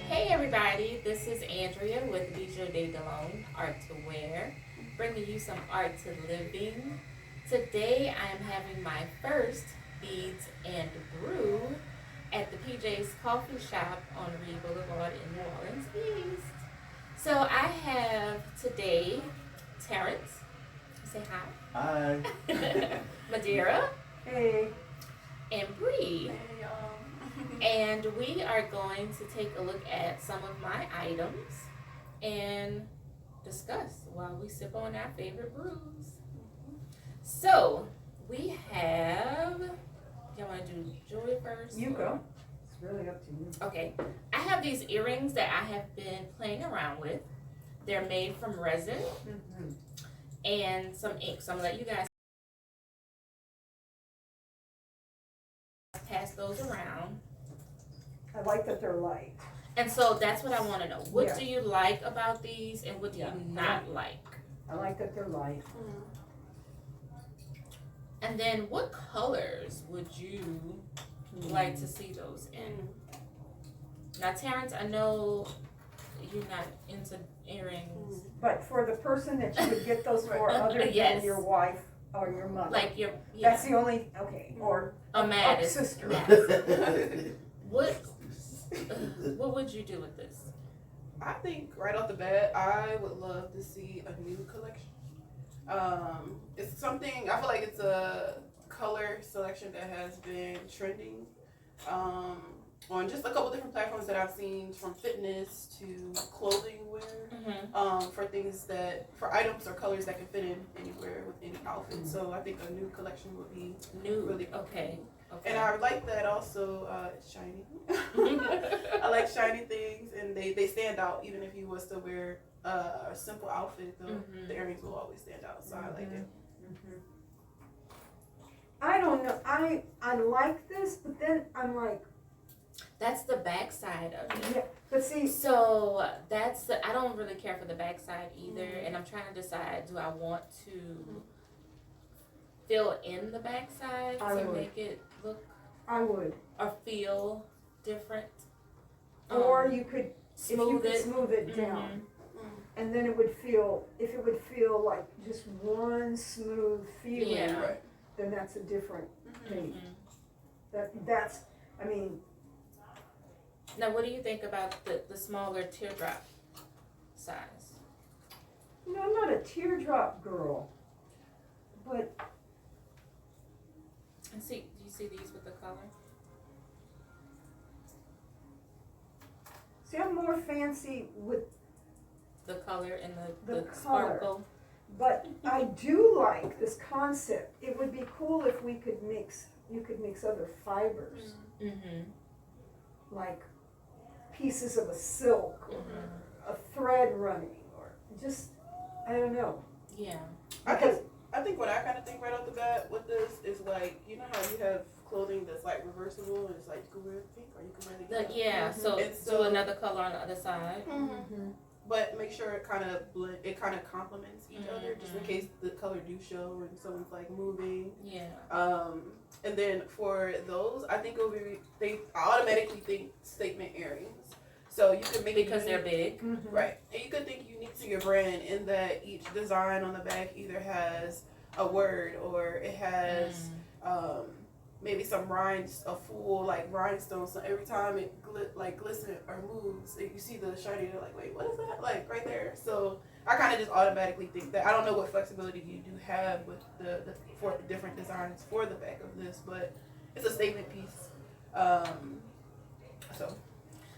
Hey everybody, this is Andrea with Bijoux de Delone, Art to Wear, bringing you some art to living. Today I am having my first Beads and Brew at the PJ's Coffee Shop on Reed Boulevard in New Orleans East. So I have today Terrence, say hi. Hi. Madeira, Hey. and Bree. Hey y'all. And we are going to take a look at some of my items and discuss while we sip on our favorite brews. So we have, y'all want to do jewelry first? You go. It's really up to you. Okay. I have these earrings that I have been playing around with. They're made from resin Mm-hmm. and some ink. So I'm going to let you guys pass those around. I like that they're light. And so that's what I want to know. What Yeah. do you like about these and what do Yeah. you not like? I like that they're light. And then what colors would you like to see those in? Now, Terrence, I know you're not into earrings. But for the person that you would get those for other Yes. than your wife or your mother. Like your, That's the only, okay, or a mad sister. What would you do with this? I think right off the bat, I would love to see a new collection. It's something, I feel like it's a color selection that has been trending on just a couple different platforms that I've seen, from fitness to clothing wear, for items or colors that can fit in anywhere with any outfit. So I think a new collection would be New, really cool. okay. And I like that also, it's shiny. I like shiny things, and they stand out. Even if you was to wear a simple outfit, the earrings will always stand out. So I like it. Mm-hmm. I don't know. I like this, but then I'm like, That's the back side of it. yeah. But see, So I don't really care for the backside either, and I'm trying to decide, do I want to fill in the backside I to would. make it look I would. or feel different? Or you could, if you Smooth could it. smooth it down. And then it would feel, if it would feel like just one smooth feeling, Yeah. Right. then that's a different thing. Mhm. That's, I mean, Now, what do you think about the smaller teardrop size? you know, I'm not a teardrop girl, but And do you see these with the color? see, I'm more fancy with, The color and The the color. sparkle. but I do like this concept. It would be cool if you could mix other fibers, Mm-hmm. like pieces of a silk or a thread running, or just, I don't know. Yeah. I think what I kind of think right off the bat with this is, like, you know how you have clothing that's like reversible and it's like you can wear pink or you can wear the yellow. So And do another color on the other side. But make sure it kind of complements each other, just in case the color do show and someone's like moving. Yeah. And then for those, I think it would be, I automatically think statement earrings. So you could make Because it they're unique, big. right? And you could think unique to your brand in that each design on the back either has a word or it has maybe some a full like rhinestone. So every time it glistens or moves, you see the shiny. You're like, wait, what is that? Like right there. So I kind of just automatically think that. I don't know what flexibility you do have with the for different designs for the back of this, but it's a statement piece. So.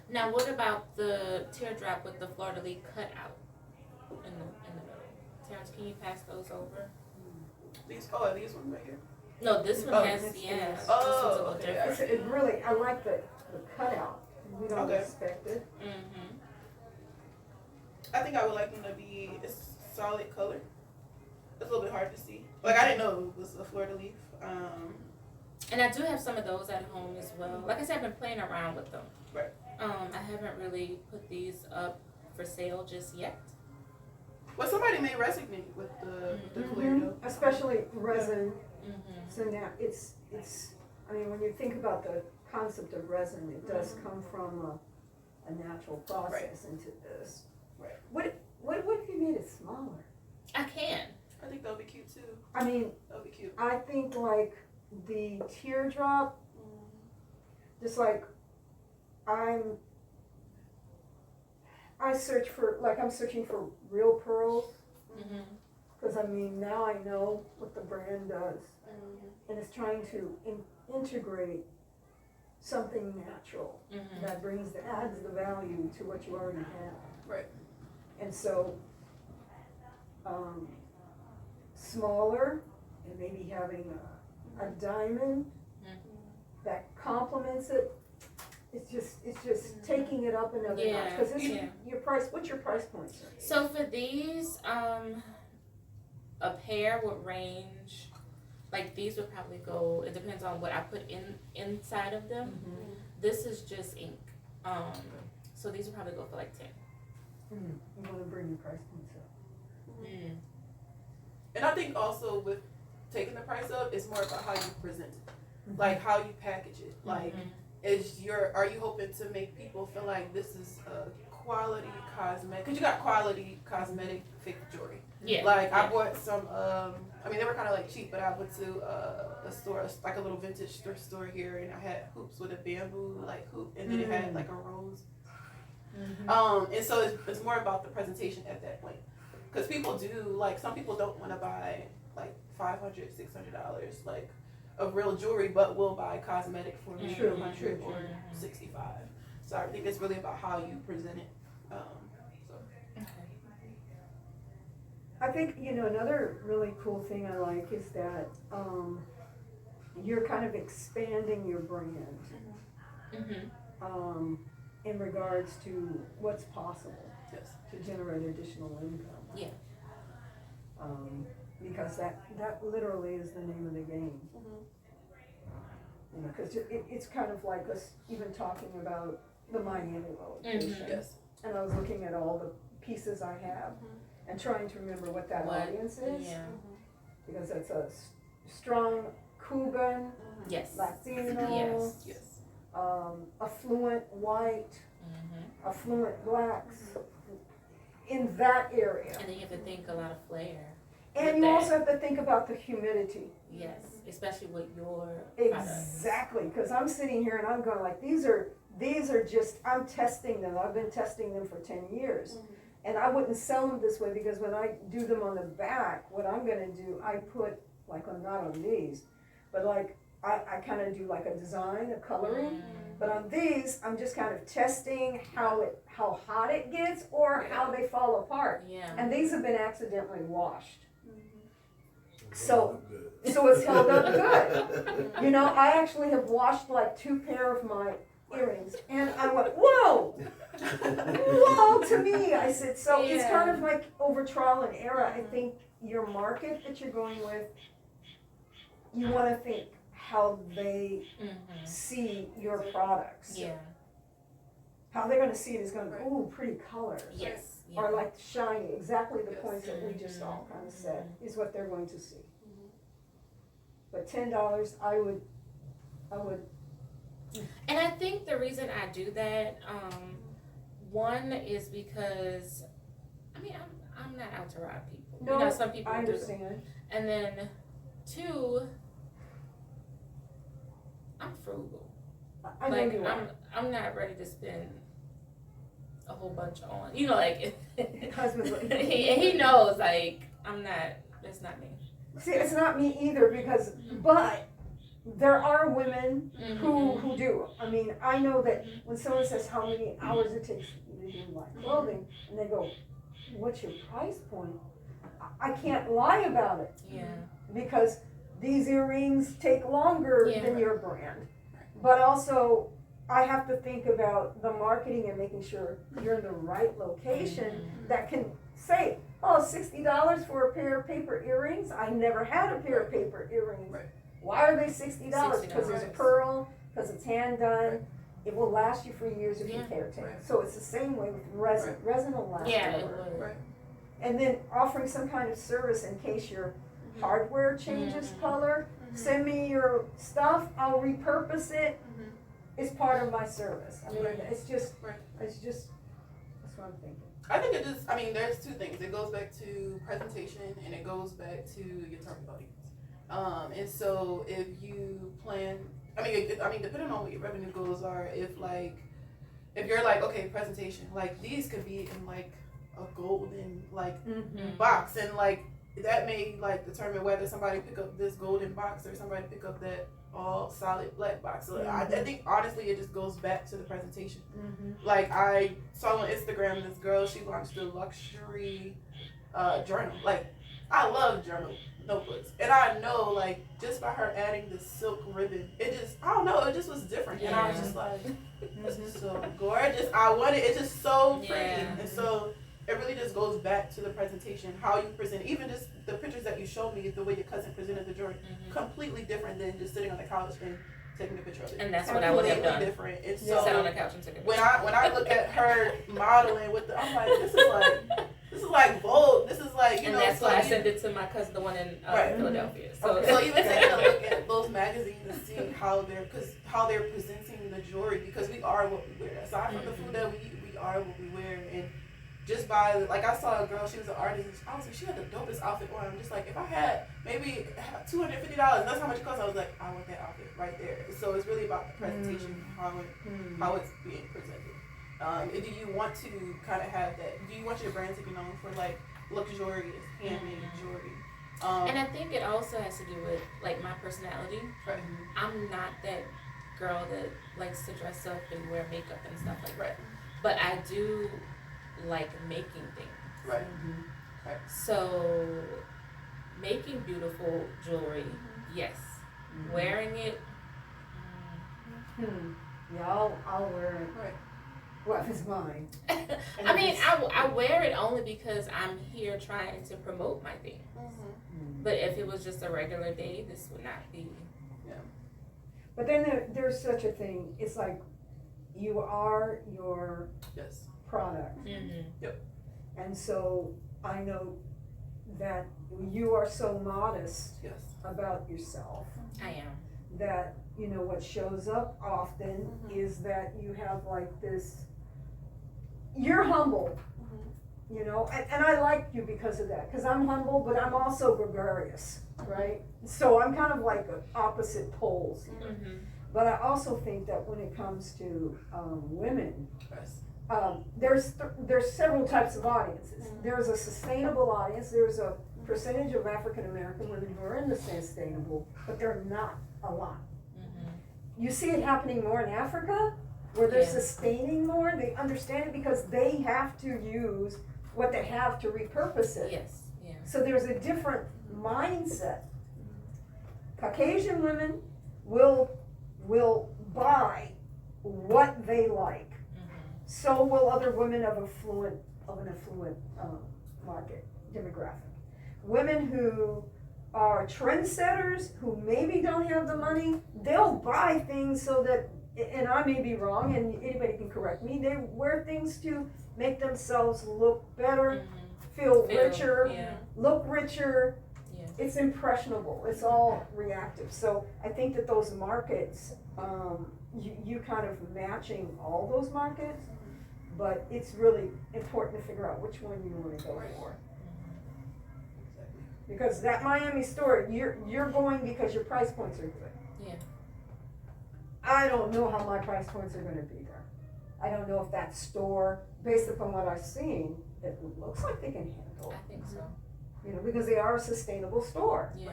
Now, what about the teardrop with the fleur-de-lis cut out in the middle? Terrence, can you pass those over? These ones right here. No, this one Oh, has, this yeah. one. This Oh, one's a little okay, It's, different. it really, I like the cutout. We don't Okay. expect it. Mm-hmm. I think I would like them to be a solid color. It's a little bit hard to see. Like, I didn't know it was a fleur de lis. And I do have some of those at home as well. Like I said, I've been playing around with them. Right. I haven't really put these up for sale just yet. Well, somebody may resonate with the clear though. Especially resin. Mm-hmm. So now it's. I mean, when you think about the concept of resin, it does come from a natural process into this. Right. What if you made it smaller? I can. I think that would be cute too. I mean, That would be cute. I think like the teardrop, just like I'm searching for real pearls, Mm-hmm. because I mean, now I know what the brand does, and it's trying to integrate something natural Mm-hmm. that adds the value to what you already have. Right. And so, smaller, and maybe having a diamond that complements it. It's just taking it up another Yeah, notch. Because yeah. your price. What's your price point, sir? So for these, a pair would range, like these would probably go, it depends on what I put inside of them. Mm-hmm. This is just ink. So these would probably go for like 10. You want to bring your price points up. Mm. And I think also with taking the price up, it's more about how you present it, like how you package it. Like, are you hoping to make people feel like this is a quality cosmetic? Because you got quality cosmetic fake jewelry. Yeah. Like I bought some. I mean, they were kind of like cheap, but I went to a store, like a little vintage thrift store here, and I had hoops with a bamboo like hoop, and then it had like a rose. And so it's more about the presentation at that point, because people do, like, some people don't want to buy like $500, $600 like of real jewelry, but will buy cosmetic for maybe True, $100 true, or true. $65. So I think it's really about how you present it. I think, another really cool thing I like is that you're kind of expanding your brand Mm-hmm. In regards to what's possible Yes. to generate additional income. Yeah. Because that literally is the name of the game. Because it's kind of like us even talking about the Miami location. Yes. And I was looking at all the pieces I have and trying to remember what that audience is. Yeah. Because it's a strong Cuban, Yes. Latino, Yes. affluent white, Mm-hmm. affluent blacks, in that area. And then you have to think a lot of flair. And with you that. also have to think about the humidity. Yes, especially with your products. Exactly, because I'm sitting here and I'm going like, these are just, I'm testing them. I've been testing them for 10 years. And I wouldn't sell them this way, because when I do them on the back, what I'm gonna do, I put, like, not on these, but like, I kind of do like a design, a coloring. But on these, I'm just kind of testing how hot it gets or how they fall apart. Yeah. And these have been accidentally washed. So it's held up good. I actually have washed like 2 pair of my earrings, and I went, whoa, to me. I said, so it's kind of like over trial and error. I think your market that you're going with, you want to think how they see your products. Yeah. How they're going to see it is going to, ooh, pretty colors. Yes. Yeah. Or like shiny, exactly the points that we just all kind of said, is what they're going to see. But $10, I would. And I think the reason I do that, one is because, I mean, I'm not out to rob people. No, some people I do. understand. And then 2, I'm frugal. I know you are. I'm not ready to spend a whole bunch on, like. Husband's like, he knows, like, that's not me. see, it's not me either, but there are women who do. I mean, I know that when someone says how many hours it takes you to do my clothing, and they go, what's your price point? I can't lie about it. Yeah. Because these earrings take longer than your brand. But also, I have to think about the marketing and making sure you're in the right location that can say, oh, $60 for a pair of paper earrings? I never had a pair of paper earrings. Right. Why are they $60? Because there's a pearl, because it's hand done. It will last you for years if you care to. So it's the same way with resin. Resin will last forever. Right. And then offering some kind of service in case your hardware changes color. Send me your stuff, I'll repurpose it, is part of my service. I mean, Right. it's just, Right. that's what I'm thinking. I think it just, I mean, there's two things. It goes back to presentation and it goes back to your target audience. And so if you plan, I mean, depending on what your revenue goals are, if you're like, okay, presentation, like these could be in like a golden like box, and like that may like determine whether somebody pick up this golden box or somebody pick up that all solid black box. So I think honestly it just goes back to the presentation. Like I saw on Instagram this girl, she launched a luxury journal. Like I love journal notebooks, and I know like just by her adding the silk ribbon, it just, I don't know, it just was different. And I was just like, this is so gorgeous. I want it. It's just so pretty. And so it really just goes back to the presentation, how you present. Even just the pictures that you showed me, the way your cousin presented the jewelry, completely different than just sitting on the couch and taking a picture of it. And that's what I would have done. Different. And So so sat on the couch and took a picture. when I look at her modeling with the, I'm like, this is like bold. This is like, you and know. that's so why I even, sent it to my cousin, the one in Right. Philadelphia. so even taking a look at those magazines and seeing how they're presenting the jewelry, because we are what we wear. Aside from the food that we eat, we are what we wear. And just by, like, I saw a girl, she was an artist, and I was like, she had the dopest outfit on. I'm just like, if I had maybe $250, that's how much it costs. I was like, I want that outfit right there. So it's really about the presentation, how it's being presented. Do you want to kind of have that? Do you want your brand to be known for like luxurious handmade jewelry? And I think it also has to do with like my personality. Right. I'm not that girl that likes to dress up and wear makeup and stuff like Right. that. But I do like making things. Right. Right. So making beautiful jewelry, yes. Wearing it, Yeah, I'll wear it. Right. Well, if it's mine. I mean, I wear it only because I'm here trying to promote my thing. But if it was just a regular day, this would not be. But then there's such a thing. It's like you are your Yes. product. Yep. And so I know that you are so modest Yes. about yourself I am. that, you know, what shows up often is that you have like this, you're humble, you know, and I like you because of that, because I'm humble, but I'm also gregarious, right? So I'm kind of like opposite poles. But I also think that when it comes to women, Yes. there's several types of audiences. There's a sustainable audience. There's a percentage of African American women who are in the sustainable, but they're not a lot. You see it happening more in Africa, where they're sustaining more. They understand it because they have to use what they have to repurpose it. Yes. Yeah. So there's a different mindset. Caucasian women will buy what they like. So will other women of an affluent market demographic. Women who are trendsetters, who maybe don't have the money, they'll buy things so that, and I may be wrong, and anybody can correct me, they wear things to make themselves look better, feel richer, look richer. It's impressionable. It's all reactive. So I think that those markets, you kind of matching all those markets, but it's really important to figure out which one you want to go for. Because that Miami store, you're going because your price points are good. Yeah. I don't know how my price points are going to be there. I don't know if that store, based upon what I've seen, it looks like they can handle. I think so. You know, because they are a sustainable store. Yeah.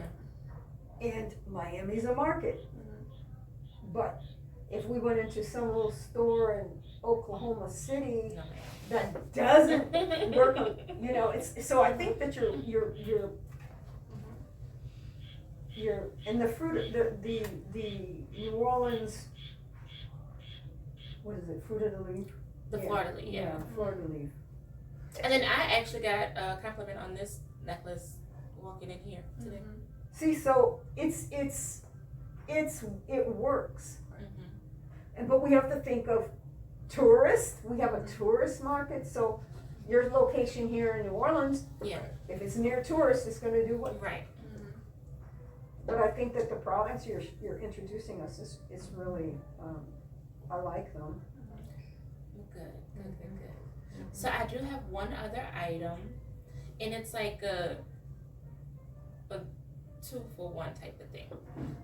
And Miami's a market. But if we went into some little store in Oklahoma City that doesn't work on, you know, it's, so I think that you're in the fruit, the New Orleans, what is it, fruit of the leaf? The fleur-de-lis, yeah. Fleur-de-lis. And then I actually got a compliment on this necklace walking in here today. See, so it works. But we have to think of tourists. We have a tourist market, so your location here in New Orleans, if it's near tourists, it's going to do what? Right. But I think that the products you're introducing us is really I like them. Good. So I do have one other item, and it's like a 2-for-1 type of thing.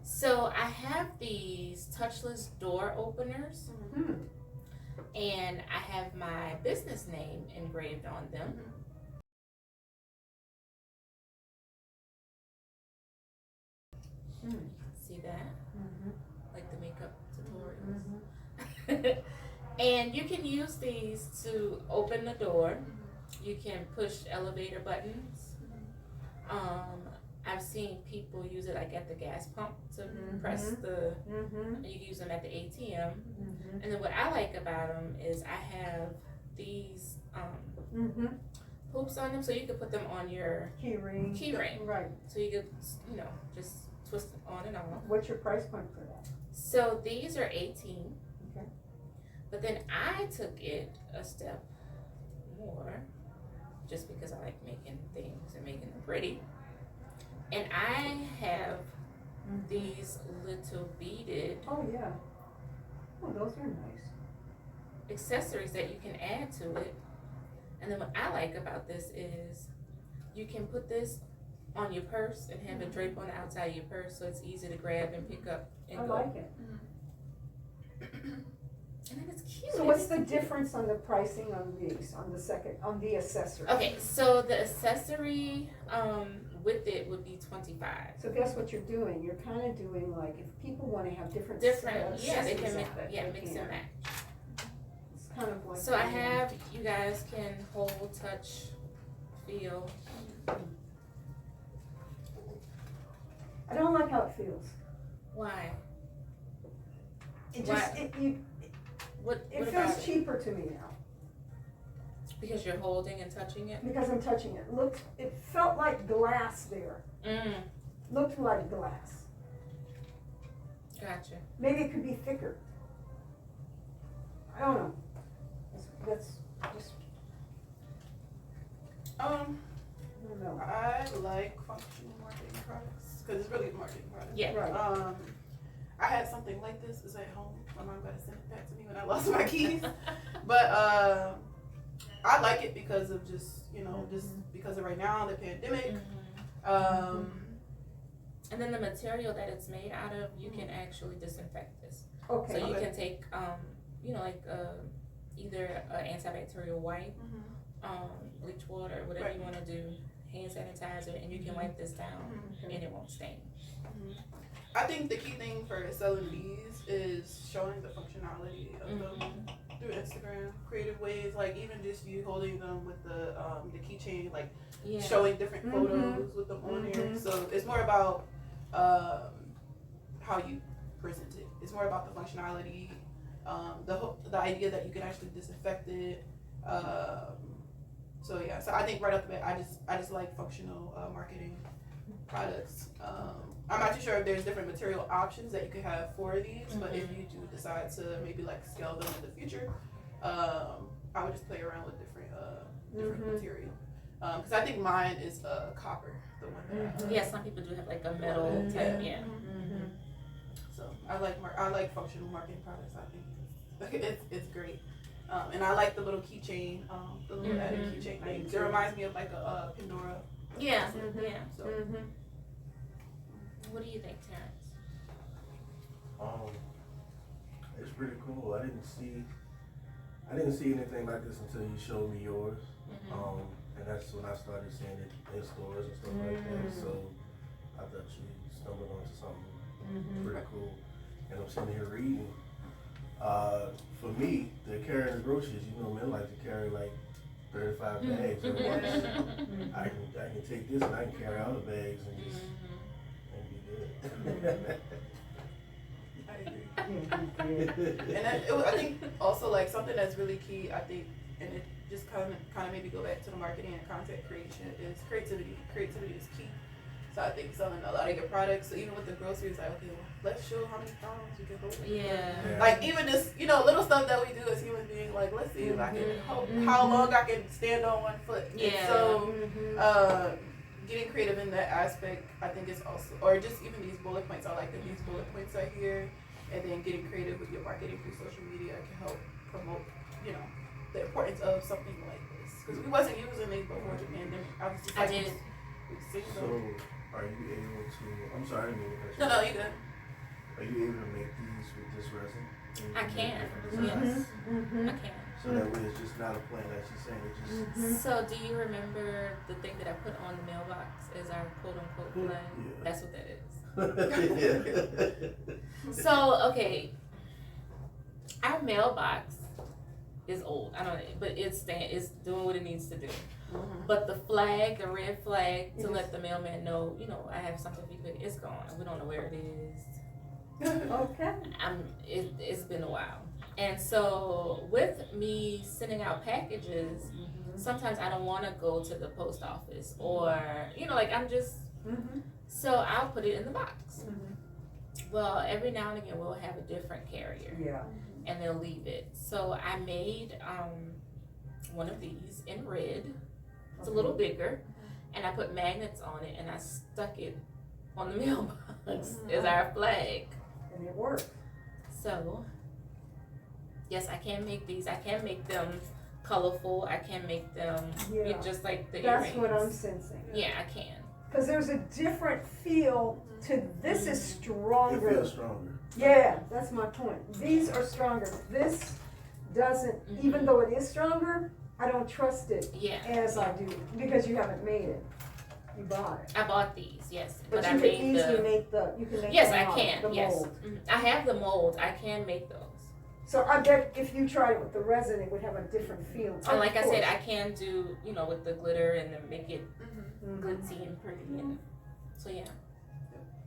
So I have these touchless door openers, and I have my business name engraved on them. See that? Like the makeup tutorials. And you can use these to open the door. You can push elevator buttons. I've seen people use it like at the gas pump to press the, and you can use them at the ATM. And then what I like about them is I have these hoops on them, so you can put them on your Key ring. Right. So you could, just twist it on and off. What's your price point for that? So these are 18. Okay. But then I took it a step more, just because I like making things and making them pretty. And I have these little beaded Oh yeah. Oh, those are nice. accessories that you can add to it. And then what I like about this is you can put this on your purse and have it drape on the outside of your purse, so it's easy to grab and pick up and I go. like it. And then it's cute. So what's the difference on the pricing on these, on the accessories? Okay, so the accessory with it would be $25. So guess what you're doing? You're kind of doing like, if people want to have different Yeah, they accessories can on it, they mix can. and match. It's kind of like. So I have, you guys can hold, touch, feel. I don't like how it feels. Why? It Why? just, it What feels about it? cheaper to me now, Because you're holding and touching it? because I'm touching it. It felt like glass there. Looked like glass. Gotcha. Maybe it could be thicker. I don't know. That's just, I don't know. I like functional marketing products because it's really a marketing product. Yeah. Right. I had something like this. It's at home. My mom got to send it back to me when I lost my keys. But I like it because of just because of right now the pandemic. And then the material that it's made out of, you can actually disinfect this. Okay. So you can take, either an antibacterial wipe, bleach water, whatever you want to do, hand sanitizer, and you can wipe this down and it won't stain. I think the key thing for selling these is showing the functionality of them through Instagram, creative ways, like even just you holding them with the keychain, like showing different photos with them on there. So it's more about how you present it. It's more about the functionality, the idea that you can actually disinfect it. So I think right off the bat, I just like functional marketing products. I'm not too sure if there's different material options that you could have for these, but if you do decide to maybe like scale them in the future, I would just play around with different material. Because I think mine is copper, the one that Yeah, some people do have like a metal type, So I like functional marketing products. I think it's great. And I like the little keychain, the little added keychain things. It reminds me of like a Pandora. Yeah. So. What do you think, Terrence? It's pretty cool. I didn't see anything like this until you showed me yours. And that's when I started seeing it in stores and stuff like that. So I thought you stumbled onto something pretty cool. And I'm sitting here reading. For me, the carrying the groceries, men like to carry like 35 bags at once. I can take this and I can carry all the bags and just be good. I agree. And I think also like something that's really key, I think, and it just kind of maybe go back to the marketing and content creation, is creativity. Creativity is key. So I think selling a lot of your products, so even with the groceries, like, okay, well, let's show how many pounds you can hold. Yeah. Like even this, little stuff that we do as human beings, like let's see if I can, how long I can stand on one foot. Yeah. And so, getting creative in that aspect, I think is also, or just even these bullet points. I like that these bullet points are here. and then getting creative with your marketing through social media can help promote, you know, the importance of something like this. Because we wasn't using these before the pandemic. Obviously, I did. We've seen So, them. are you able to? I'm sorry, I didn't mean to cut you No, off. you good. Are you able to make these with this resin? And I make can. different Yes. designs? Mm-hmm. I can. So that way, it's just not a plan, like she's saying. It just Mm-hmm. So do you remember the thing that I put on the mailbox as our quote unquote flag? Yeah. That's what that is. yeah. So, okay. Our mailbox is old. I don't know, but it's doing what it needs to do. But the flag, the red flag, to let the mailman know, you know, I have something for you, it's gone. We don't know where it is. Okay. It's been a while. And so with me sending out packages, sometimes I don't want to go to the post office or, you know, like I'm just, Mm-hmm. so I'll put it in the box. Mm-hmm. Well, every now and again we'll have a different carrier Yeah. and they'll leave it. So I made one of these in red. It's a little bigger, and I put magnets on it and I stuck it on the mailbox as our flag. And it worked. So, yes, I can make these. I can make them colorful. I can make them Yeah. just like the That's earrings. what I'm sensing. Yeah, I can. Because there's a different feel to this is It stronger. feels stronger. Yeah, that's my point. These are stronger. This doesn't, even though it is stronger, I don't trust it Yeah. as I do because you haven't made it. You bought it. I bought these, yes. But I you can made easily the. make you can make Yes, the I model, can. the Yes. mold. I have the mold. I can make those. So I bet if you tried it with the resin, it would have a different feel. And like I Of said, course. I can do, you know, with the glitter and then make it Mhm. glitzy and pretty. And so yeah. And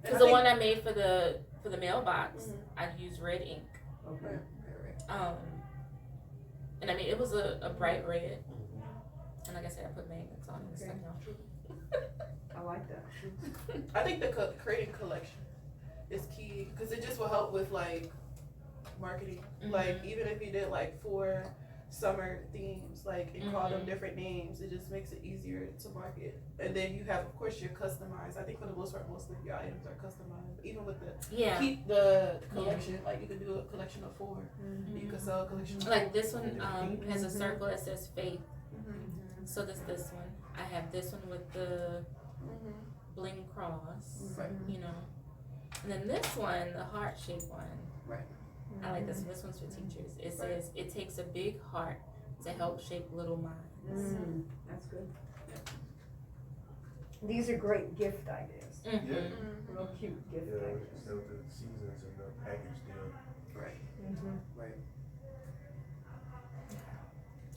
Because I the think- one I made for the mailbox, I used red ink. Okay. And I mean it was a bright red. And like I said, I put magnets on it and stuff. I like that. I think the creating collection is key because it just will help with like marketing. Like even if you did like 4 summer themes, like and call them different names, it just makes it easier to market. And then you have, of course, your customized. I think for the most part, most of your items are customized. Even with the keep the collection, like you could do a collection of 4. You could sell a collection of 4. Like this one has a circle that says faith. So this one. I have this one with the bling cross. Right. You know. And then this one, the heart shaped one. Right. I like this one. This one's for teachers. It says it takes a big heart to help shape little minds. That's good. These are great gift ideas. Mm-hmm. Yeah. Real cute gift Yeah, ideas. instead of the seasons and the package deal. Right. Mm-hmm. Right.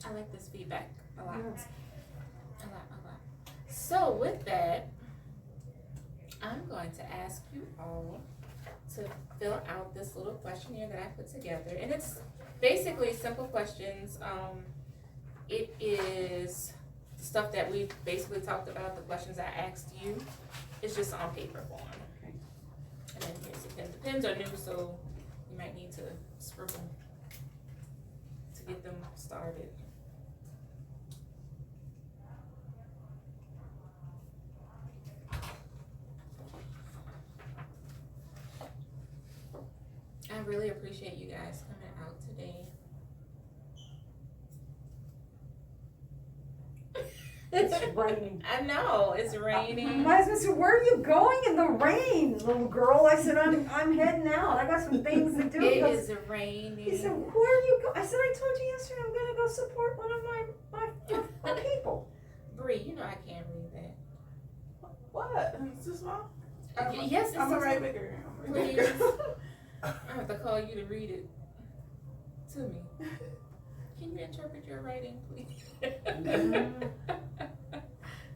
I like this feedback a lot. Yeah. A lot. So with that, I'm going to ask you all to fill out this little questionnaire that I put together. And it's basically simple questions. It is stuff that we basically talked about, the questions I asked you. It's just on paper form. And then here's the pen. The pens are new, so you might need to scribble to get them started. I really appreciate you guys coming out today. It's raining. I know, it's raining. My husband said, "Where are you going in the rain, little girl?" I said, I'm heading out. I got some things to do. It Because is raining. he said, "Where are you going?" I said, "I told you yesterday I'm going to go support one of my people." Bree, you know I can't read that. What? It's too small? Yes, it's I'm so gonna write small. bigger. Please. I have to call you to read it to me. Can you interpret your writing, please?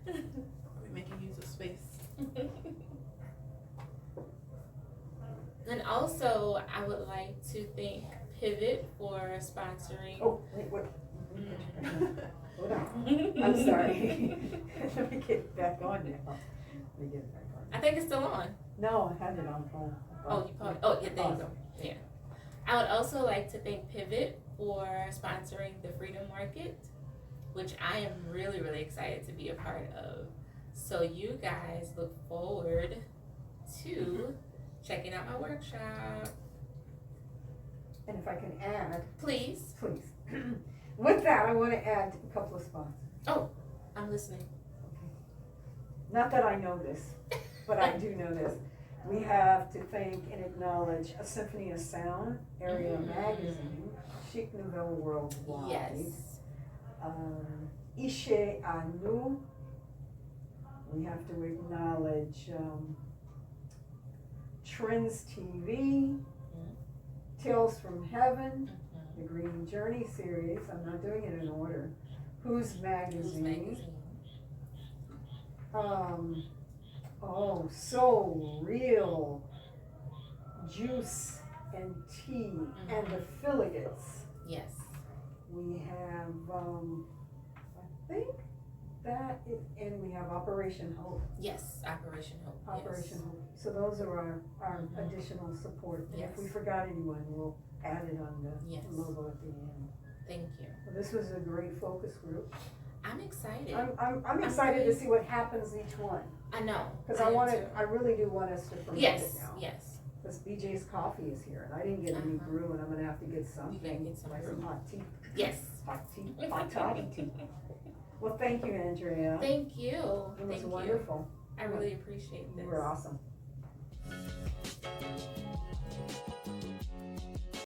We're making use of space. And also, I would like to thank Pivot for sponsoring. Oh, wait. Hold on. I'm sorry. Let me get back on now. Let me get it back on. I think it's still on. No, I had it on hold. Oh, you probably. Oh, yeah, there you go. Yeah. I would also like to thank Pivot for sponsoring the Freedom Market, which I am really, really excited to be a part of. So you guys look forward to checking out my workshop. And if I can add, Please. please. With that, I want to add a couple of spots. I'm listening. Not that I know this, but I do know this. We have to thank and acknowledge a Symphony of Sound, Area Magazine, Chic Nouvelle Worldwide, Yes. Ishe Anu. We have to acknowledge Trends TV, Tales from Heaven, the Green Journey series. I'm not doing it in order. Who's Who's Magazine? magazine? So Real, Juice and Tea, and Affiliates. Yes. We have, I think that is, and we have Operation Hope. Yes. Operation Hope. Operation Hope. So those are our additional support. And if we Yes. forgot anyone, we'll add it on the Yes. logo at the end. Thank you. Well, this was a great focus group. I'm excited. I'm excited to see what happens each one. I know. Cause am I too. really do want us to promote it Yes. now. Yes. Cause BJ's Coffee is here, and I didn't get any brew, and I'm gonna have to get something. You gotta get some like brew. some hot tea, Yes. hot tea, hot toddy tea. Well, thank you, Andrea. Thank you. It was Thank wonderful. you. I really appreciate this. You were awesome.